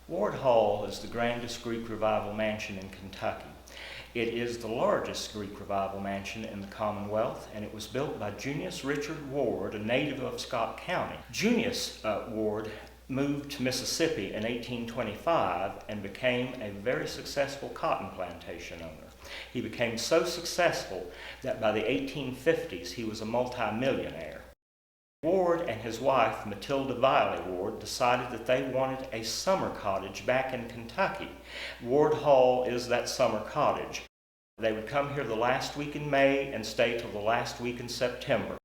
Ward Hall is the grandest Greek Revival mansion in Kentucky. It is the largest Greek Revival mansion in the Commonwealth, and it was built by Junius Richard Ward, a native of Scott County. Junius Ward moved to Mississippi in 1825 and became a very successful cotton plantation owner. He became so successful that by the 1850s he was a multi-millionaire. Ward and his wife, Matilda Viley Ward, decided that they wanted a summer cottage back in Kentucky. Ward Hall is that summer cottage. They would come here the last week in May and stay till the last week in September.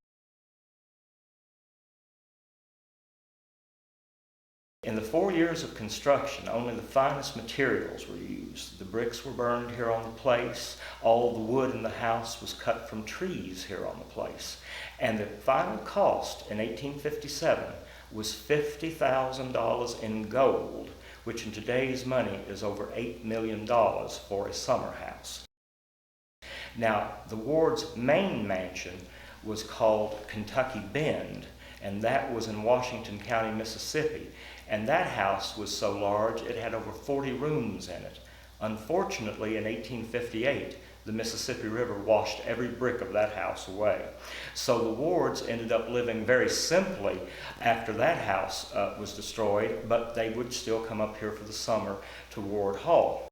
In the 4 years of construction, only the finest materials were used. The bricks were burned here on the place. All the wood in the house was cut from trees here on the place. And the final cost in 1857 was $50,000 in gold, which in today's money is over $8 million for a summer house. Now, the Ward's main mansion was called Kentucky Bend, and that was in Washington County, Mississippi. And that house was so large it had over 40 rooms in it. Unfortunately, in 1858, the Mississippi River washed every brick of that house away. So the Wards ended up living very simply after that house was destroyed, but they would still come up here for the summer to Ward Hall.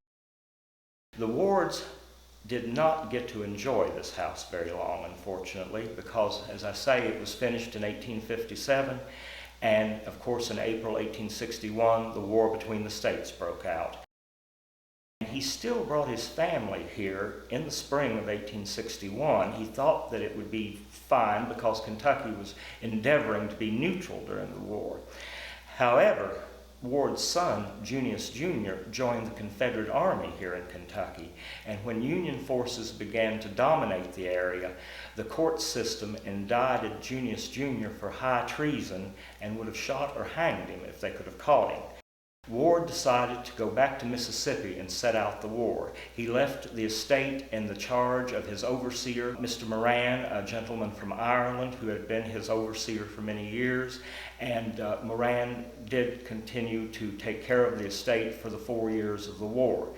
The Wards did not get to enjoy this house very long, unfortunately, because, as I say, it was finished in 1857, and of course in April 1861, the war between the states broke out. He still brought his family here in the spring of 1861. He thought that it would be fine because Kentucky was endeavoring to be neutral during the war. However, Ward's son, Junius Jr., joined the Confederate Army here in Kentucky, and when Union forces began to dominate the area, the court system indicted Junius Jr. for high treason and would have shot or hanged him if they could have caught him. Ward decided to go back to Mississippi and set out the war. He left the estate in the charge of his overseer, Mr. Moran, a gentleman from Ireland who had been his overseer for many years, and Moran did continue to take care of the estate for the 4 years of the war.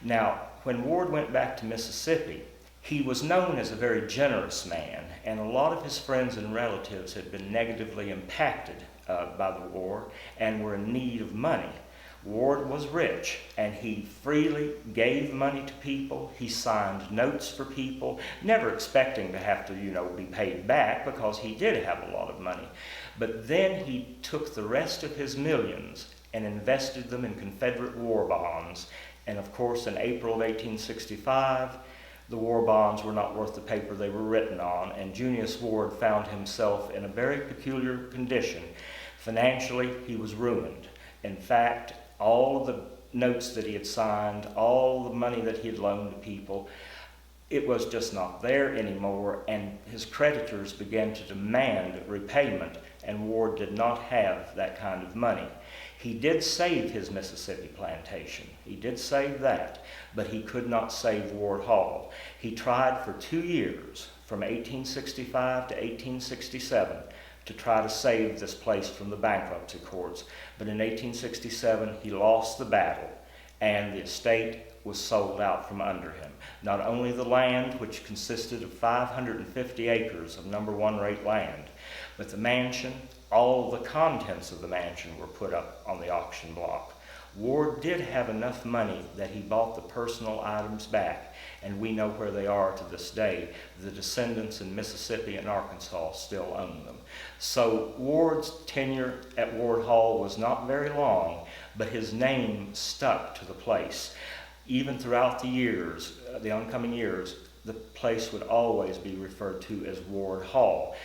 Now, when Ward went back to Mississippi, he was known as a very generous man, and a lot of his friends and relatives had been negatively impacted by the war and were in need of money. Ward was rich, and he freely gave money to people. He signed notes for people, never expecting to have to, be paid back because he did have a lot of money. But then he took the rest of his millions and invested them in Confederate war bonds. And of course, in April of 1865, the war bonds were not worth the paper they were written on, and Junius Ward found himself in a very peculiar condition. Financially, he was ruined. In fact, all of the notes that he had signed, all the money that he had loaned to people, it was just not there anymore, and his creditors began to demand repayment, and Ward did not have that kind of money. He did save his Mississippi plantation. He did save that, but he could not save Ward Hall. He tried for 2 years, from 1865 to 1867, to try to save this place from the bankruptcy courts. But in 1867, he lost the battle, and the estate was sold out from under him. Not only the land, which consisted of 550 acres of number 1 rate land, but the mansion, all the contents of the mansion were put up on the auction block. Ward did have enough money that he bought the personal items back, and we know where they are to this day. The descendants in Mississippi and Arkansas still own them. So Ward's tenure at Ward Hall was not very long, but his name stuck to the place. Even throughout the years, the oncoming years, the place would always be referred to as Ward Hall.